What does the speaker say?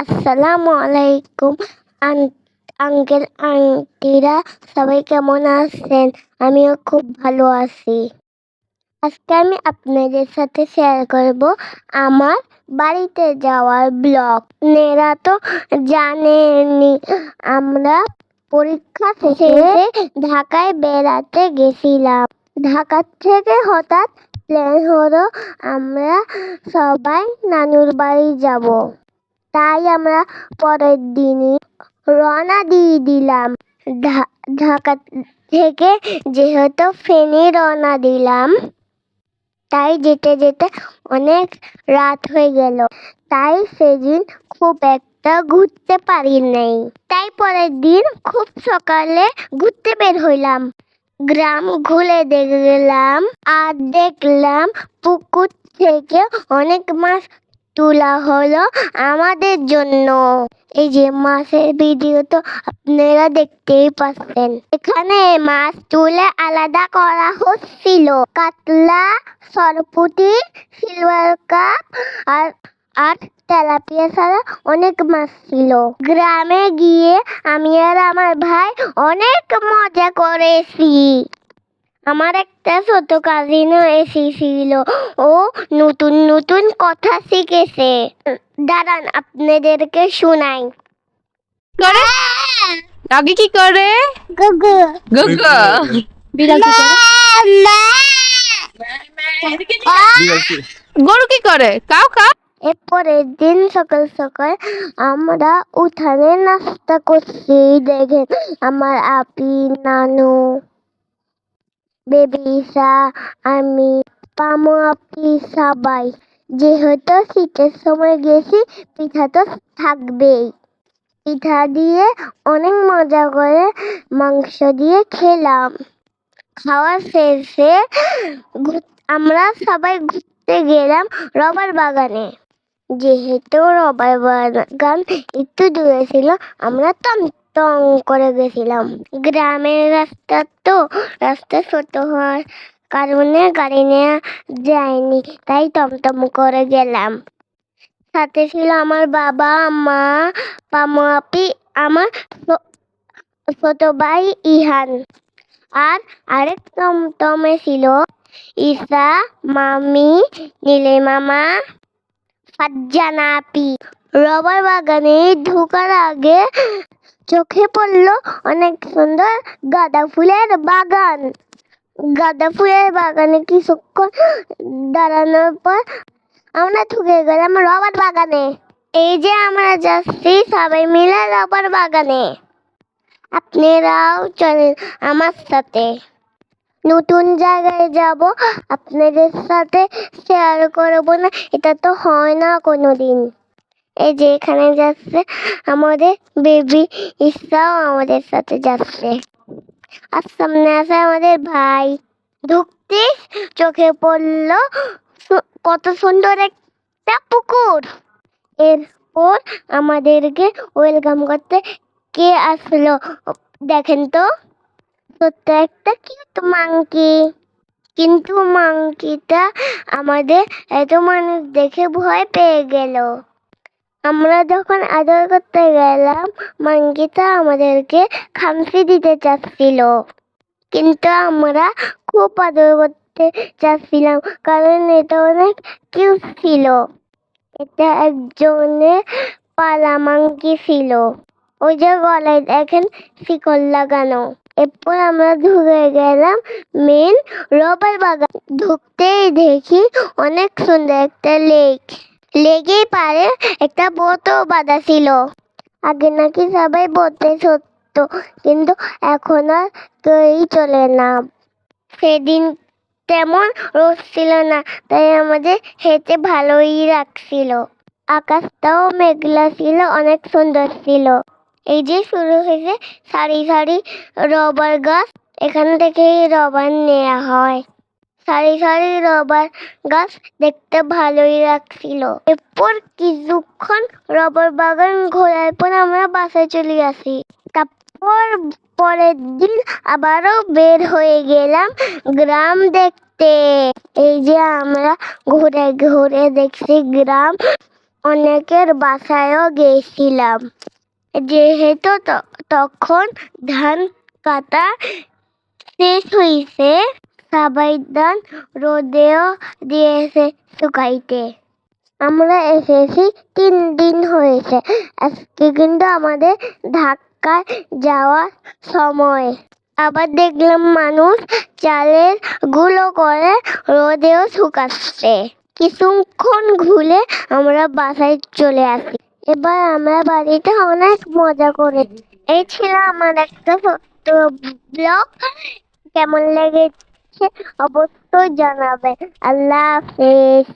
আসসালামু আলাইকুম আঙ্কেল আন্টিরা, সবাই কেমন আছেন? আমিও খুব ভালো আছি। আজকে আমি আপনাদের সাথে শেয়ার করব আমার বাড়িতে যাওয়ার ব্লগ। আপনারা তো জানেনই, আমরা পরীক্ষা শেষে ঢাকায় বেড়াতে গেছিলাম। ঢাকা থেকে হঠাৎ প্ল্যান হলো আমরা সবাই নানুর বাড়ি যাব। তাই আমরা পরের দিনই রওনা দিয়ে দিলাম। ঢাকা থেকে যেহেতু ফেনী রওনা দিলাম, তাই যেতে যেতে অনেক রাত হয়ে গেল। তাই সেদিন খুব একটা ঘুরতে পারি নাই। তাই পরের দিন খুব সকালে ঘুরতে বের হইলাম। গ্রাম ঘুরে দেখলাম আর দেখলাম পুকুর থেকে অনেক মাছ তোলা হলো আমাদের জন্য। এই যে মাছের ভিডিও তো আপনারা দেখতেই পাচ্ছেন। এখানে মাছ তুলে আলাদা করা হচ্ছিল। কাতলা, সরপুঁটি, সিলভার কাপ আর তেলাপিয়া ছাড়া অনেক মাছ ছিল। গ্রামে গিয়ে আমি আর আমার ভাই অনেক মজা করেছি। আমার একটা ছোট কাজিনও এসেছিল, ও নতুন নতুন কথা শিখেছে। দাঁড়ান আপনাদেরকে শোনাই। ডগি কি করে? গুগু গুগু। বিড়াল কি করে? গরু কি করে? Cow cow. এরপরের দিন সকাল সকাল আমরা উঠানে নাস্তা করছি। দেখেন আমার আপি, নানু, বেবিসা, আমি, পামু আপি সবাই। যেহেতু শীতের সময় গেছি, পিঠা তো থাকবেই। পিঠা দিয়ে অনেক মজা করে মাংস দিয়ে খেলাম। খাওয়া শেষে আমরা সবাই ঘুরতে গেলাম রবার বাগানে। যেহেতু রবার বাগান একটু দূরে ছিল, আমরা টমটম করে গেছিলাম। গ্রামের রাস্তা ছোট হওয়ার কারণে গাড়ি নেওয়া যায়নি, তাই টমটম করে গেলাম। সাথে ছিল আমার বাবা, মা, পামু আপি, আমার ছোট ভাই ইহান। আর আরেক টমটমে ছিল ঈশা, মামি, নীলে মামা, ফারজানা আপি। রবার বাগানে ঢোকার আগে চোখে পড়লো অনেক সুন্দর গাঁদা ফুলের বাগান। গাঁদা ফুলের বাগানে কিছুক্ষণ দাঁড়ানোর পর আমরা ঢুকে গেলাম রবার বাগানে। এই যে আমরা যাচ্ছি সবাই মিলে রবার বাগানে। আপনারাও চলেন আমার সাথে। নতুন জায়গায় যাব, আপনাদের সাথে শেয়ার করবো না, এটা তো হয় না কোনোদিন। এই যে এখানে যাচ্ছে আমাদের বেবি ঈশাও আমাদের সাথে যাচ্ছে। আর সামনে আছে আমাদের ভাই। ঢুকতে চোখে পড়লো কত সুন্দর একটা পুকুর। এরপর আমাদেরকে ওয়েলকাম করতে কে আসলো দেখেন তো, ছোট্ট একটা কিউট মাংকি। কিন্তু মাংকিটা আমাদের এত মানুষ দেখে ভয় পেয়ে গেল। আমরা যখন আদর করতে গেলাম, মাংকিটা আমাদেরকে খামচি দিতে চাচ্ছিল। কিন্তু আমরা খুব আদর করতে চাচ্ছিলাম, কারণ এটা অনেক কিউট ছিল। এটা একজনের পালা মাংকি ছিল। ওই যে গলায় দেখেন শিকল লাগানো। এরপর আমরা ঢুকে গেলাম মেন রবার বাগান। ঢুকতেই দেখি অনেক সুন্দর একটা লেক। লেকের পাড়ে একটা বোটও বাঁধা ছিল। আগে নাকি সবাই বোটে চড়তো, কিন্তু এখন আর কেউই চলে না। সেদিন তেমন রোদ ছিল না, তাই আমাদের হেঁটে ভালোই লাগছিল। আকাশটাও মেঘলা ছিল, অনেক সুন্দর ছিল। এই যে শুরু হয়েছে সারি সারি রবার গাছ, এখান থেকে রবার নেওয়া হয়। সারি সারি রবার গাছ দেখতে ভালোই লাগছিল। এরপর কিছুক্ষণ রবার বাগান ঘোরার পর আমরা বাসায় চলে আসি। তারপর পরের দিন আবারও বের হয়ে গেলাম গ্রাম দেখতে। এই যে আমরা ঘুরে ঘুরে দেখছি গ্রাম। অনেকের বাসায়ও গেছিলাম। যেহেতু তখন ধান কাটা শেষ হইছে, সবাই ধান রোদেও দিয়েছে শুকাইতে। আমরা এসেছি 3 দিন হয়েছে। আজকে কিন্তু আমাদের ঢাকায় যাওয়ার সময়। আবার দেখলাম মানুষ চালের গুঁড়ো করে রোদেও শুকাচ্ছে। কিছুক্ষণ ঘুরে আমরা বাসায় চলে আসি। এবার আমরা বাড়িতে অনেক মজা করেছি। এই ছিল আমার একটা ছোট্ট ব্লগ। কেমন লেগেছে অবশ্যই জানাবে। আল্লাহ হাফেজ।